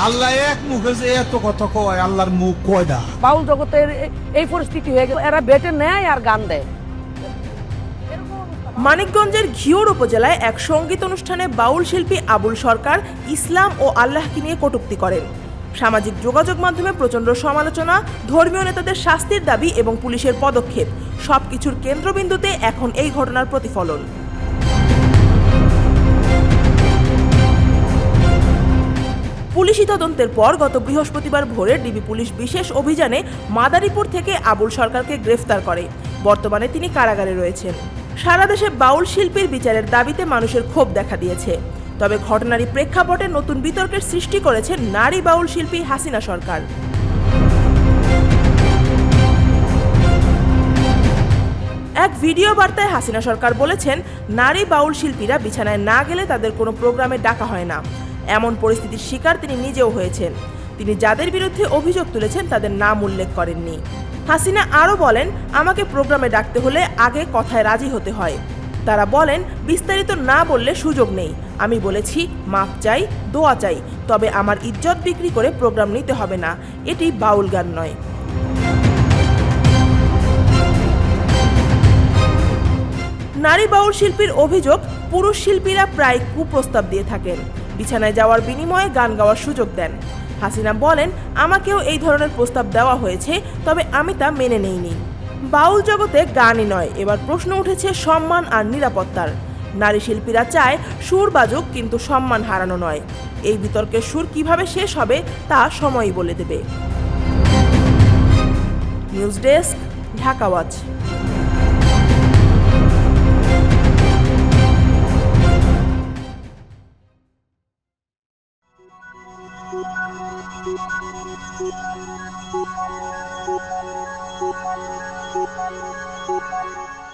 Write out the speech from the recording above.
আল্লাহ এক মুখে যে এত কথা কয়, আল্লাহর মুখ কয়টা? বাউল জগতের এই পরিস্থিতি হয়ে গেল, এরা বেটে নেয় আর গান দেয়। মানিকগঞ্জের ঘিওর উপজেলায় এক সঙ্গীত অনুষ্ঠানে বাউল শিল্পী আবুল সরকার ইসলাম ও আল্লাহকে নিয়ে কটূক্তি করেন। সামাজিক যোগাযোগ মাধ্যমে প্রচণ্ড সমালোচনা, ধর্মীয় নেতাদের শাস্তির দাবি এবং পুলিশের পদক্ষেপ সবকিছুর কেন্দ্রবিন্দুতে এখন এই ঘটনার প্রতিফলন। পুলিশি তদন্তের পর গত বৃহস্পতিবার ভোরে ডিবি পুলিশ বিশেষ অভিযানে মাদারীপুর থেকে আবুল সরকারকে গ্রেফতার করে। বর্তমানে তিনি কারাগারে রয়েছেন। সারা দেশে বাউল শিল্পীর বিচারের দাবিতে মানুষের ক্ষোভ দেখা দিয়েছে। তবে ঘটনারই প্রেক্ষাপটে নতুন বিতর্কের সৃষ্টি করেছে নারী বাউল শিল্পী হাসিনা সরকার। এক ভিডিও বার্তায় হাসিনা সরকার বলেছেন, নারী বাউল শিল্পীরা বিছানায় না গেলে তাদের কোনো প্রোগ্রামে ডাকা হয় না। এমন পরিস্থিতির শিকার তিনি নিজেও হয়েছেন। তিনি যাদের বিরুদ্ধে অভিযোগ তুলেছেন তাদের নাম উল্লেখ করেননি। হাসিনা আরও বলেন, আমাকে প্রোগ্রামে ডাকতে হলে আগে কথায় রাজি হতে হয়। তারা বলেন, বিস্তারিত না বললে সুযোগ নেই। আমি বলেছি মাপ চাই, দোয়া চাই, তবে আমার ইজ্জত বিক্রি করে প্রোগ্রাম নিতে হবে না। এটি বাউল গান নয়। নারী বাউল শিল্পীর অভিযোগ, পুরুষ শিল্পীরা প্রায় কুপ্রস্তাব দিয়ে থাকেন, বিছানায় যাওয়ার বিনিময়ে গান গাওয়ার সুযোগ দেন। হাসিনা বলেন, আমাকেও এই ধরনের প্রস্তাব দেওয়া হয়েছে, তবে আমি তা মেনে নেইনি। বাউল জগতে গানই নয়, এবার প্রশ্ন উঠেছে সম্মান আর নিরাপত্তার। নারী শিল্পীরা চায় সুর বাজুক, কিন্তু সম্মান হারানো নয়। এই বিতর্কের সুর কিভাবে শেষ হবে তা সময়ই বলে দেবে। News desk, Dhaka watch. Thank you.